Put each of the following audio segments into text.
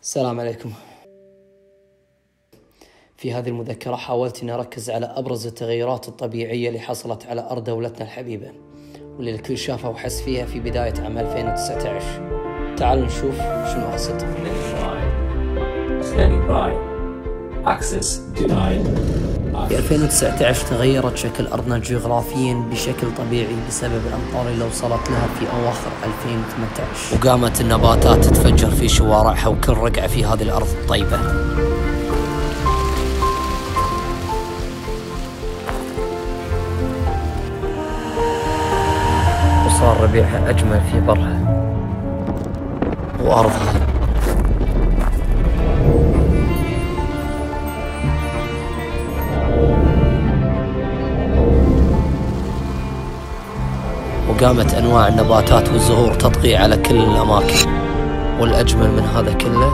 السلام عليكم. في هذه المذكرة حاولت أن أركز على أبرز التغيرات الطبيعية اللي حصلت على أرض دولتنا الحبيبة، واللي الكل شافها وحس فيها في بداية عام 2019. تعالوا نشوف شنو أقصد. في 2019 تغيرت شكل أرضنا جغرافيا بشكل طبيعي بسبب الأمطار اللي وصلت لها في أواخر 2018، وقامت النباتات تتفجر في شوارعها وكل رقعة في هذه الأرض الطيبة. وصار ربيعها أجمل في برها وأرضها. وقامت أنواع النباتات والزهور تطغي على كل الأماكن، والأجمل من هذا كله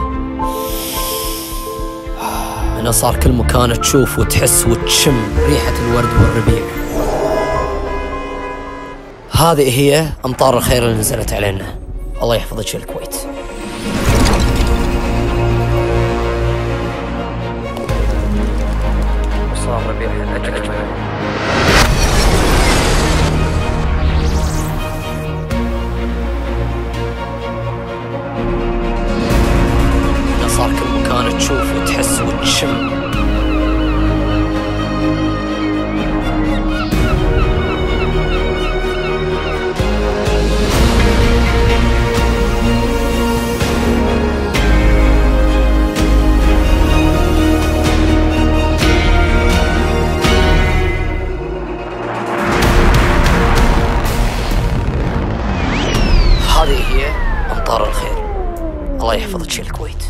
أنه صار كل مكان تشوف وتحس وتشم ريحة الورد والربيع. هذه هي أمطار الخير اللي نزلت علينا. الله يحفظك يا الكويت. وصار ربيعها أجمل. صار كل مكان تشوف وتحس وتشم. هذه هي أمطار الخير. الله يحفظك يا الكويت.